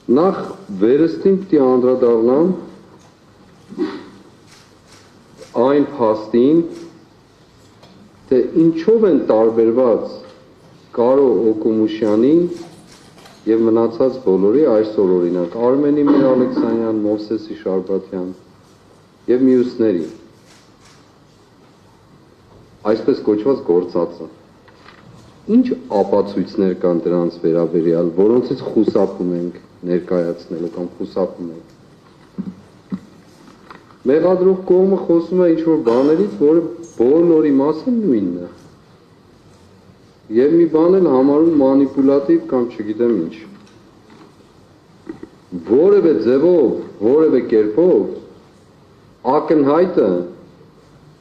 Նախ վերստին պիտի անդրադառնամ այն փաստին, թե ինչով են տարբերված Կարո Օկումուշյանի եւ մնացած բոլորի այսօր օրինակ Արմենի Մեր Ալեքսանյան, Մովսեսի Շարբաթյան եւ մյուսների այսպես կոչված գործածը։ Ինչ ապացույցներ կան դրանց վերաբերյալ, որոնցից խուսափում ենք ներկայացնելու կամ խուսափում ենք։ Մեղադրող կողմը խոսում է ինչ-որ բաներից, որը բոլորի մասը նույնն է։ Եվ մի բան էլ համարում մանիպուլատիվ կամ չգիտեմ ինչ։ Որևէ ձևով, որևէ կերպով ակնհայտ է,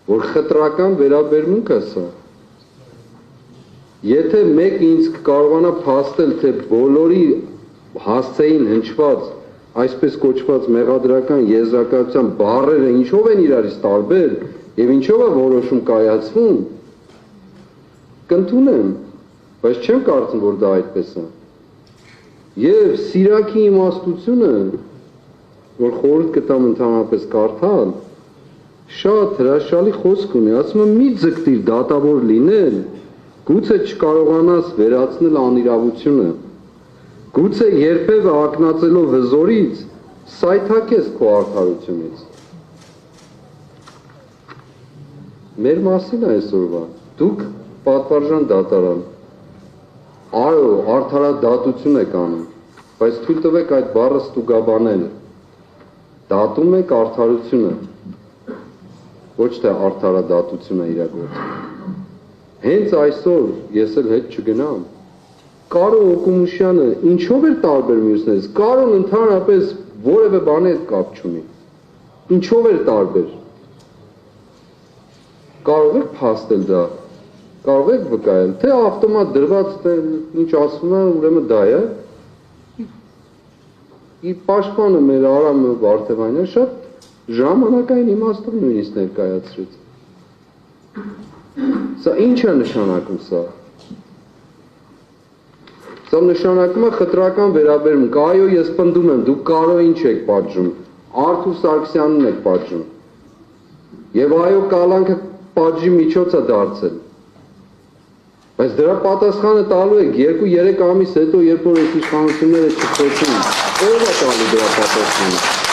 որ խտրական վերաբերմունք է սա։ Եթե մեկ ինձ կարողանա փաստել, թե բոլորի հասցեին հնչված, այսպես կոչված մեղադրական եզրակացության բառերը ինչով են իրարից տարբեր եւ ինչով է որոշում կայացվում, կընդունեմ, բայց չեմ կարծում, որ դա այդպես է։ Եվ Սիրակի իմաստությունը, որ խորհուրդ կտամ ընդհանրապես կարդալ, շատ հրաշալի խոսք ունի, ասում է մի ձգտիր դատավոր լինել, գուցե չկարողանաս վերացնել անիրավությունը, գուցե երբևէ ակնածելով հզորից սայթաքես քո արդարությունից։ Մեր մասին այսօրվա, դուք պատվարժան դատարան, այո, արդարադատություն եք անում, բայց թույլ տվեք այդ բառը ստուգաբանել, դատում եք արդարությունը, ոչ թե արդարադատությունը իրագործում։ Հենց այսօր ես էլ հետ չգնամ, Կարո Օկումուշյանը ինչով էր տարբեր մյուսներից, Կարոն ընդհանրապես որևէ բանի հետ կապ չունի, ինչով էր տարբեր, կարող եք փաստել դա, կարող եք վկայել, թե ավտոմատ դրված, թե ինչ ասվում է, ուրեմն դա է, իր պաշտպանը մեր Արամը Վարդևանյանը շատ ժամանակային իմաստով նույնիսկ ներկայացրեց։ Սա ինչ է նշանակում սա։ Սա նշանակում է խտրական վերաբերմունք, այո, ես պնդում եմ, դուք Կարոյին չեք պատժում, Արթուր Սարգսյանին եք պատժում, եւ այո, կալանքը պատժի միջոց է դարձել, բայց դրա պատասխանը տալու եք 2-3 ամիս հետո, երբ որ այս իշխանությունները չփոխվեն, ով է տալու դրա պատասխանը։